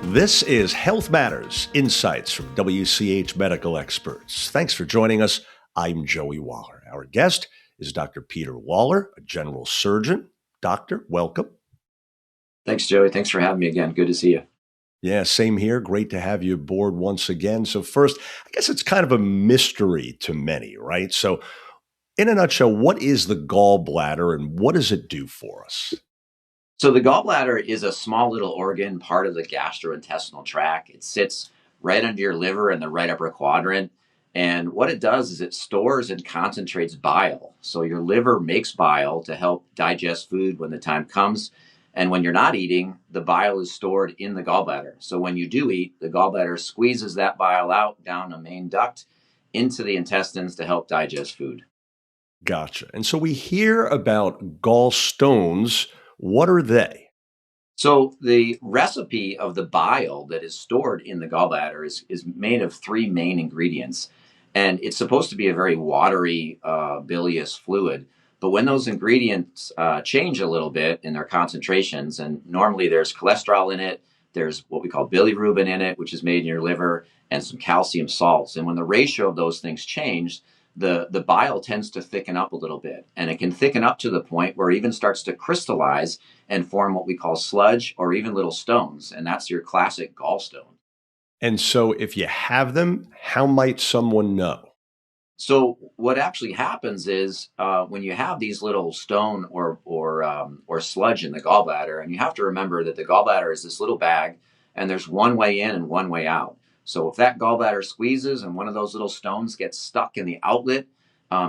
This is Health Matters, insights from WCH medical experts. Thanks for joining us. I'm Joey Waller. Our guest is Dr. Peter Waller, a general surgeon. Doctor, welcome. Thanks, Joey. Thanks for having me again. Good to see you. Yeah, same here. Great to have you aboard once again. So first, I guess it's kind of a mystery to many, right? So in a nutshell, what is the gallbladder and what does it do for us? So the gallbladder is a small little organ, part of the gastrointestinal tract. It sits right under your liver in the right upper quadrant. And what it does is it stores and concentrates bile. So your liver makes bile to help digest food when the time comes. And when you're not eating, the bile is stored in the gallbladder. So when you do eat, the gallbladder squeezes that bile out down a main duct into the intestines to help digest food. Gotcha. And so we hear about gallstones. What are they? So the recipe of the bile that is stored in the gallbladder is made of three main ingredients, and it's supposed to be a very watery, bilious fluid. But when those ingredients change a little bit in their concentrations, and normally there's cholesterol in it, there's what we call bilirubin in it, which is made in your liver, and some calcium salts. And when the ratio of those things change, the bile tends to thicken up a little bit, and it can thicken up to the point where it even starts to crystallize and form what we call sludge or even little stones. And that's your classic gallstone. And so if you have them, how might someone know? So what actually happens is when you have these little stone or sludge in the gallbladder, and you have to remember that the gallbladder is this little bag, and there's one way in and one way out. So if that gallbladder squeezes and one of those little stones gets stuck in the outlet,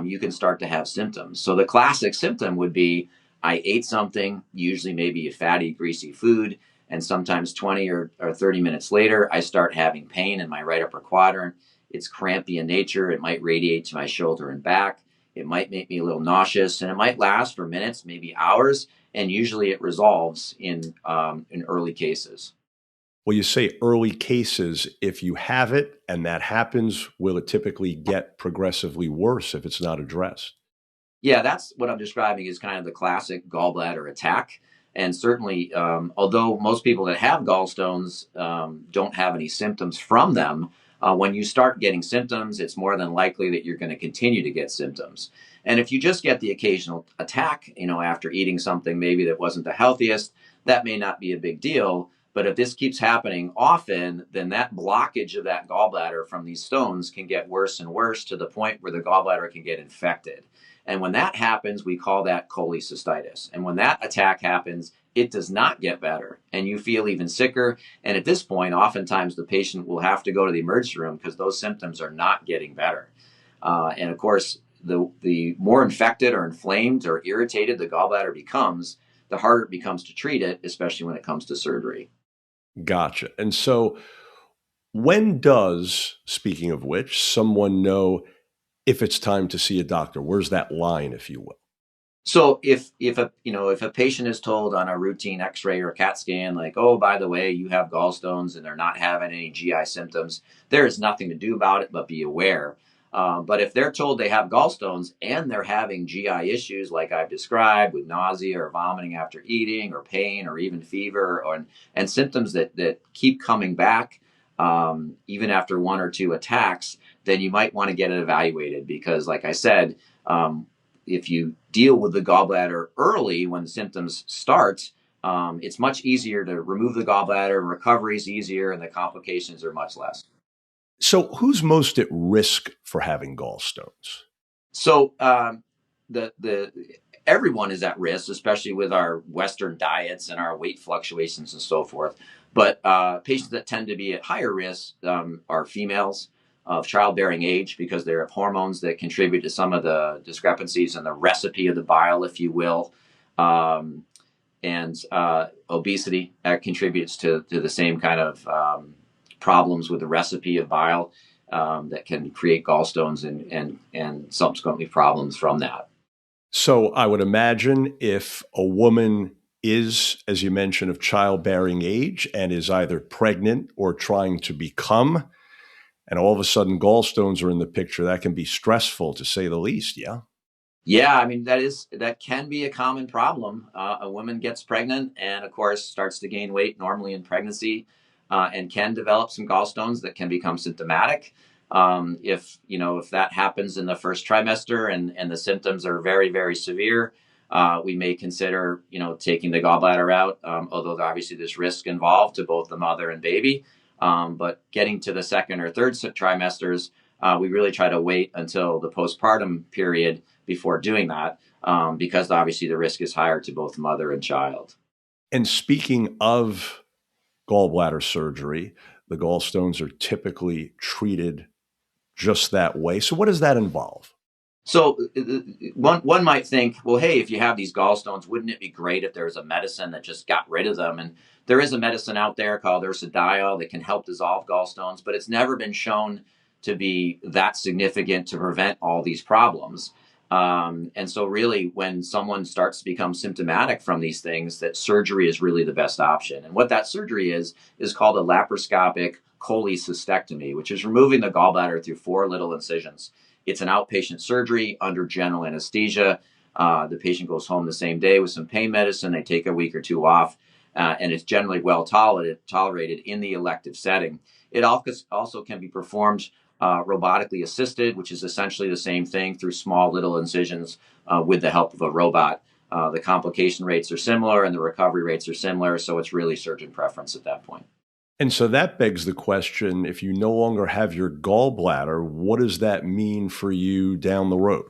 you can start to have symptoms. So the classic symptom would be I ate something, usually maybe a fatty, greasy food, and sometimes 20 or 30 minutes later, I start having pain in my right upper quadrant. It's crampy in nature. It might radiate to my shoulder and back. It might make me a little nauseous, and it might last for minutes, maybe hours. And usually, it resolves in early cases. Well, you say early cases. If you have it and that happens, will it typically get progressively worse if it's not addressed? Yeah, that's what I'm describing is kind of the classic gallbladder attack. And certainly, although most people that have gallstones don't have any symptoms from them, when you start getting symptoms, it's more than likely that you're going to continue to get symptoms. And if you just get the occasional attack, after eating something maybe that wasn't the healthiest, that may not be a big deal. But if this keeps happening often, then that blockage of that gallbladder from these stones can get worse and worse to the point where the gallbladder can get infected. And when that happens, we call that cholecystitis. And when that attack happens, it does not get better and you feel even sicker. And at this point, oftentimes the patient will have to go to the emergency room because those symptoms are not getting better. And of course, the more infected or inflamed or irritated the gallbladder becomes, the harder it becomes to treat it, especially when it comes to surgery. Gotcha. And so when does, speaking of which, someone know if it's time to see a doctor? Where's that line, if you will? So if a patient is told on a routine X-ray or CAT scan, like, oh, by the way, you have gallstones and they're not having any GI symptoms, there is nothing to do about it but be aware. But if they're told they have gallstones and they're having GI issues like I've described with nausea or vomiting after eating or pain or even fever and symptoms that keep coming back even after one or two attacks, then you might want to get it evaluated because, like I said, if you deal with the gallbladder early when the symptoms start, it's much easier to remove the gallbladder. Recovery is easier, and the complications are much less. So who's most at risk for having gallstones? So the everyone is at risk, especially with our Western diets and our weight fluctuations and so forth. But patients that tend to be at higher risk are females of childbearing age because they have hormones that contribute to some of the discrepancies in the recipe of the bile, if you will. And obesity contributes to the same kind of problems with the recipe of bile that can create gallstones and subsequently problems from that. So I would imagine if a woman is, as you mentioned, of childbearing age and is either pregnant or trying to become, and all of a sudden gallstones are in the picture, that can be stressful to say the least. Yeah. Yeah, I mean that can be a common problem. A woman gets pregnant and, of course, starts to gain weight normally in pregnancy. and can develop some gallstones that can become symptomatic. If that happens in the first trimester and the symptoms are very, very severe, we may consider taking the gallbladder out. Although obviously there's risk involved to both the mother and baby. But getting to the second or third trimesters, we really try to wait until the postpartum period before doing that, because obviously the risk is higher to both mother and child. And speaking of gallbladder surgery, the gallstones are typically treated just that way. So, what does that involve? So one might think, well, hey, if you have these gallstones, wouldn't it be great if there was a medicine that just got rid of them? And there is a medicine out there called ursodiol that can help dissolve gallstones, but it's never been shown to be that significant to prevent all these problems. And so really, when someone starts to become symptomatic from these things, that surgery is really the best option. And what that surgery is called a laparoscopic cholecystectomy, which is removing the gallbladder through 4 little incisions. It's an outpatient surgery under general anesthesia. The patient goes home the same day with some pain medicine. They take a week or 2 off, and it's generally well tolerated in the elective setting. It also can be performed robotically assisted, which is essentially the same thing through small little incisions with the help of a robot. The complication rates are similar and the recovery rates are similar, so it's really surgeon preference at that point. And so that begs the question, if you no longer have your gallbladder, what does that mean for you down the road?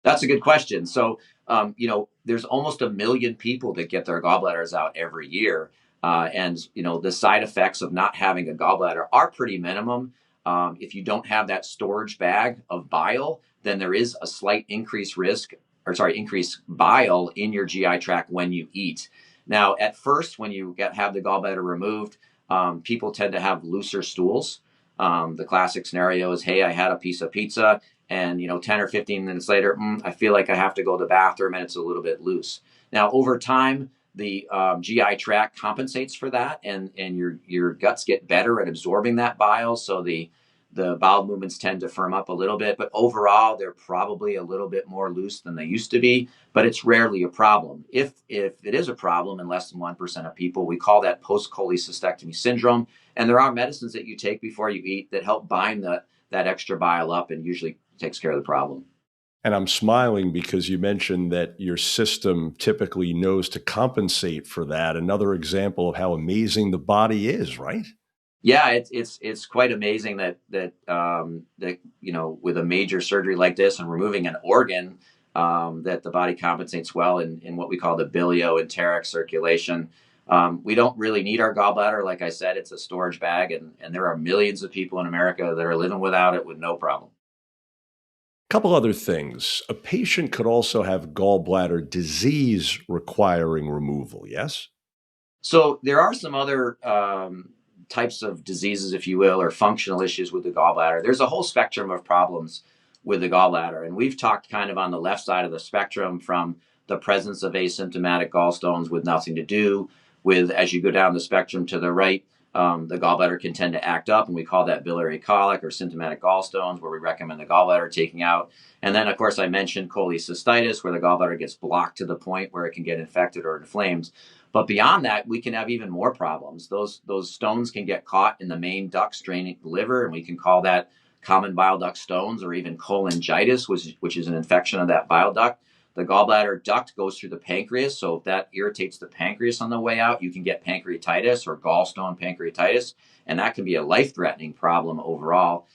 That's a good question. So, there's almost 1 million people that get their gallbladders out every year. And the side effects of not having a gallbladder are pretty minimum. If you don't have that storage bag of bile, then there is a slight increased bile in your GI tract when you eat. Now, at first, when you have the gallbladder removed, people tend to have looser stools. The classic scenario is, hey, I had a piece of pizza and 10 or 15 minutes later, I feel like I have to go to the bathroom and it's a little bit loose. Now, over time, the GI tract compensates for that, and your guts get better at absorbing that bile, so the bowel movements tend to firm up a little bit, but overall they're probably a little bit more loose than they used to be, but it's rarely a problem. If it is a problem in less than 1% of people, we call that post-cholecystectomy syndrome, and there are medicines that you take before you eat that help bind that extra bile up and usually takes care of the problem. And I'm smiling because you mentioned that your system typically knows to compensate for that. Another example of how amazing the body is, right? Yeah, it's quite amazing that with a major surgery like this and removing an organ, that the body compensates well in what we call the bilioenteric circulation. We don't really need our gallbladder. Like I said, it's a storage bag, and there are millions of people in America that are living without it with no problem. Couple other things. A patient could also have gallbladder disease requiring removal, yes? So there are some other types of diseases, if you will, or functional issues with the gallbladder. There's a whole spectrum of problems with the gallbladder, and we've talked kind of on the left side of the spectrum from the presence of asymptomatic gallstones with nothing to do with, as you go down the spectrum to the right, the gallbladder can tend to act up, and we call that biliary colic or symptomatic gallstones, where we recommend the gallbladder taking out. And then, of course, I mentioned cholecystitis, where the gallbladder gets blocked to the point where it can get infected or inflamed. But beyond that, we can have even more problems. Those stones can get caught in the main ducts draining the liver, and we can call that common bile duct stones, or even cholangitis, which is an infection of that bile duct. The gallbladder duct goes through the pancreas, so if that irritates the pancreas on the way out, you can get pancreatitis or gallstone pancreatitis, and that can be a life-threatening problem overall.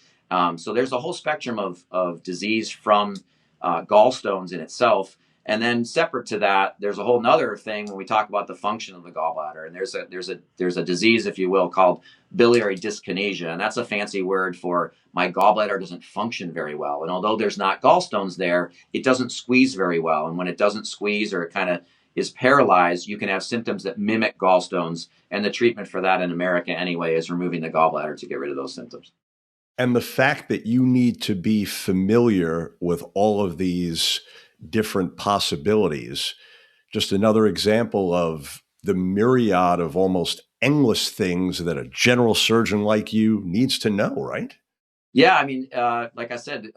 So there's a whole spectrum of disease from gallstones in itself. And then separate to that, there's a whole nother thing when we talk about the function of the gallbladder. And there's a disease, if you will, called biliary dyskinesia. And that's a fancy word for my gallbladder doesn't function very well. And although there's not gallstones there, it doesn't squeeze very well. And when it doesn't squeeze, or it kind of is paralyzed, you can have symptoms that mimic gallstones. And the treatment for that in America anyway is removing the gallbladder to get rid of those symptoms. And the fact that you need to be familiar with all of these different possibilities, just another example of the myriad of almost endless things that a general surgeon like you needs to know, right? Yeah, I mean, like I said,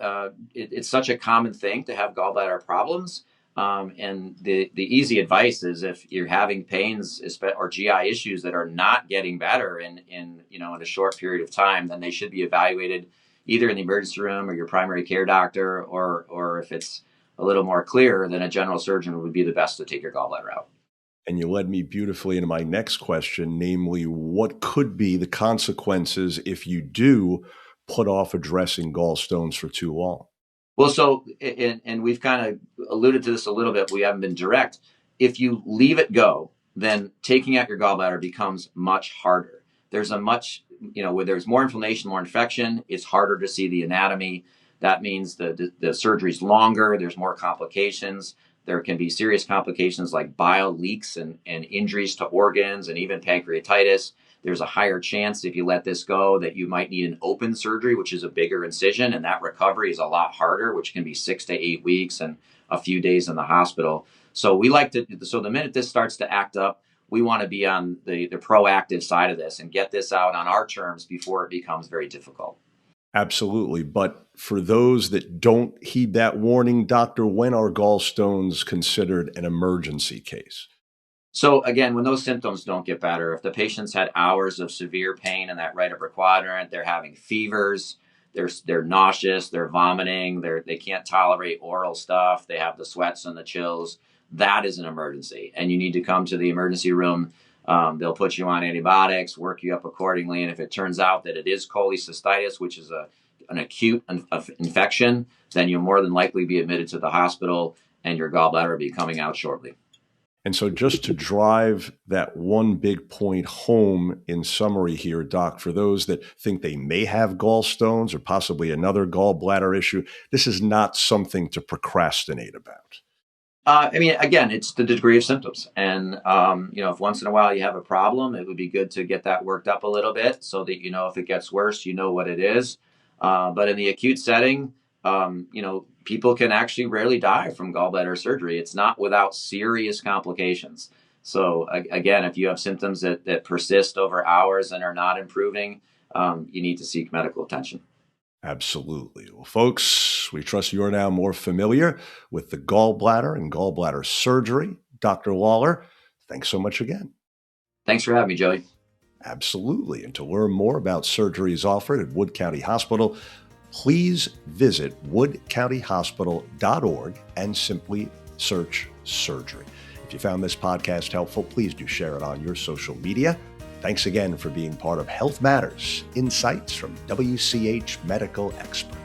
it's such a common thing to have gallbladder problems. And the easy advice is if you're having pains or GI issues that are not getting better in a short period of time, then they should be evaluated either in the emergency room or your primary care doctor, or if it's a little more clear, then a general surgeon would be the best to take your gallbladder out. And you led me beautifully into my next question, namely, what could be the consequences if you do put off addressing gallstones for too long? Well, so, and we've kind of alluded to this a little bit. We haven't been direct. If you leave it go, then taking out your gallbladder becomes much harder. There's a much, where there's more inflammation, more infection, it's harder to see the anatomy. That means the surgery's longer, there's more complications. There can be serious complications like bile leaks and injuries to organs and even pancreatitis. There's a higher chance if you let this go that you might need an open surgery, which is a bigger incision, and that recovery is a lot harder, which can be 6 to 8 weeks and a few days in the hospital. So the minute this starts to act up, we want to be on the proactive side of this and get this out on our terms before it becomes very difficult. Absolutely. But for those that don't heed that warning, doctor, when are gallstones considered an emergency case? So again, when those symptoms don't get better, if the patient's had hours of severe pain in that right upper quadrant, they're having fevers, they're nauseous, they're vomiting, they can't tolerate oral stuff, they have the sweats and the chills, that is an emergency, and you need to come to the emergency room. They'll put you on antibiotics, work you up accordingly, and if it turns out that it is cholecystitis, which is an acute infection, then you'll more than likely be admitted to the hospital, and your gallbladder will be coming out shortly. And so just to drive that one big point home in summary here, Doc, for those that think they may have gallstones or possibly another gallbladder issue, this is not something to procrastinate about. Again, it's the degree of symptoms. And, if once in a while you have a problem, it would be good to get that worked up a little bit so that, if it gets worse, you know what it is. But in the acute setting, people can actually rarely die from gallbladder surgery. It's not without serious complications. So again, if you have symptoms that persist over hours and are not improving, you need to seek medical attention. Absolutely. Well, folks, we trust you're now more familiar with the gallbladder and gallbladder surgery. Dr. Lalor, thanks so much again. Thanks for having me, Joey. Absolutely. And to learn more about surgeries offered at Wood County Hospital, please visit woodcountyhospital.org and simply search surgery. If you found this podcast helpful, please do share it on your social media. Thanks again for being part of Health Matters, Insights from WCH Medical Experts.